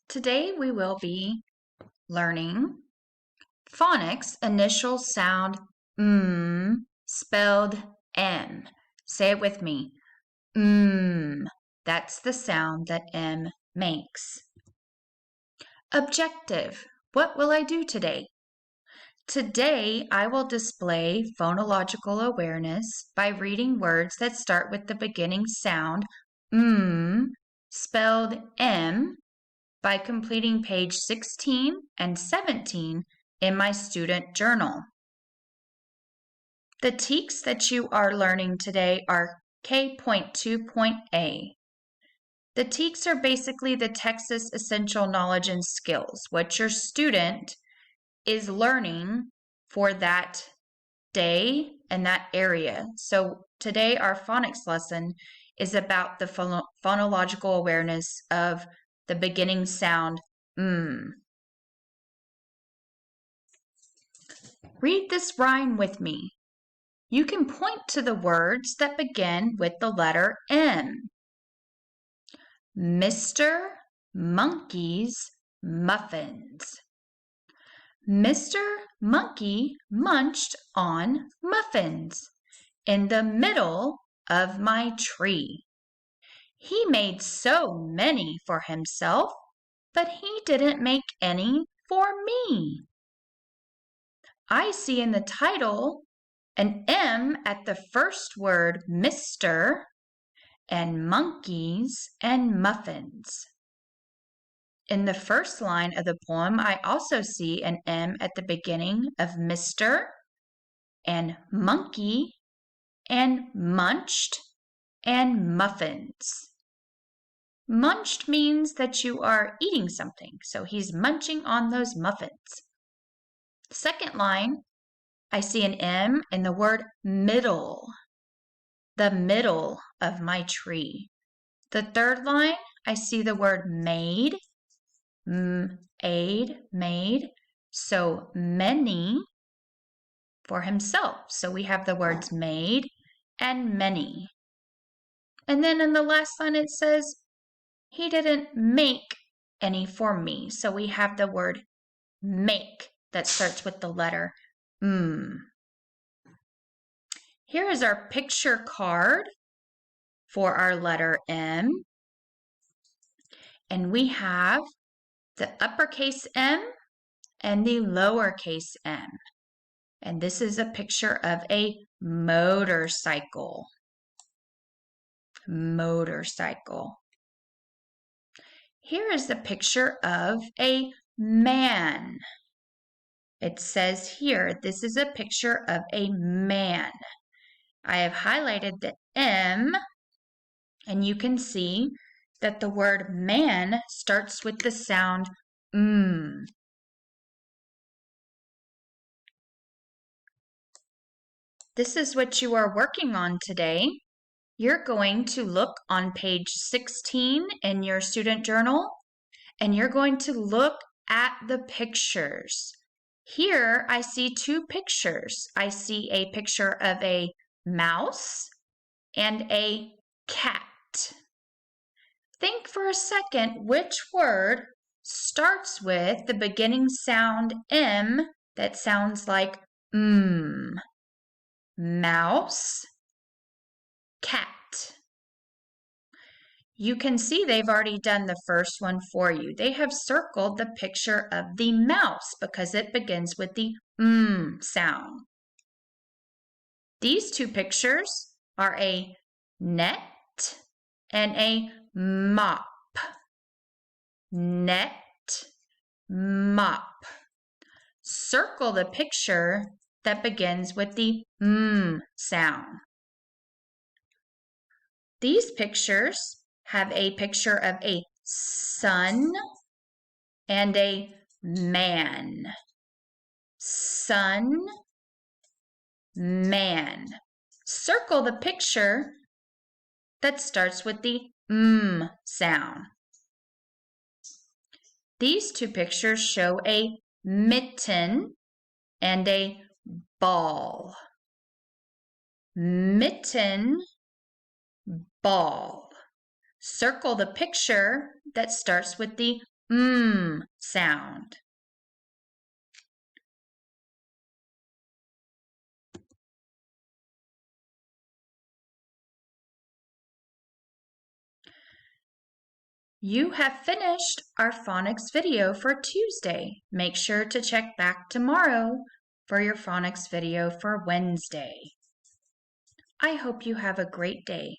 Today we will be learning phonics initial sound spelled M. Say it with me. That's the sound that M makes. Objective. What will I do today? Today I will display phonological awareness by reading words that start with the beginning sound spelled M by completing page 16 and 17 in my student journal. The TEKS that you are learning today are K.2.A. The TEKS are basically the Texas Essential Knowledge and Skills, what your student is learning for that day and that area. So today our phonics lesson is about the phonological awareness of the beginning sound Read this rhyme with me. You can point to the words that begin with the letter M. Mr. Monkey's muffins. Mr. Monkey munched on muffins in the middle of my tree. He made so many for himself, but he didn't make any for me. I see in the title an M at the first word Mr. and monkeys and muffins. In the first line of the poem, I also see an M at the beginning of Mr. and monkey and munched and muffins. Munched means that you are eating something, so he's munching on those muffins. Second line, I see an M in the word middle, the middle of my tree. The third line, I see the word made, made, so many for himself. So we have the words made and many. And then in the last line it says, he didn't make any for me. So we have the word make that starts with the letter Here is our picture card for our letter M. And we have the uppercase M and the lowercase m. And this is a picture of a motorcycle. Motorcycle. Here is the picture of a man. It says here, this is a picture of a man. I have highlighted the M, and you can see that the word man starts with the sound This is what you are working on today. You're going to look on page 16 in your student journal, and you're going to look at the pictures. Here I see two pictures. I see a picture of a mouse and a cat. Think for a second which word starts with the beginning sound M that sounds like mouse, cat. You can see they've already done the first one for you. They have circled the picture of the mouse because it begins with the sound. These two pictures are a net and a mop. Net, mop. Circle the picture that begins with the sound. These pictures have a picture of a sun and a man. Sun, man. Circle the picture that starts with the sound. These two pictures show a mitten and a ball. Mitten, ball. Circle the picture that starts with the sound. You have finished our phonics video for Tuesday. Make sure to check back tomorrow for your phonics video for Wednesday. I hope you have a great day.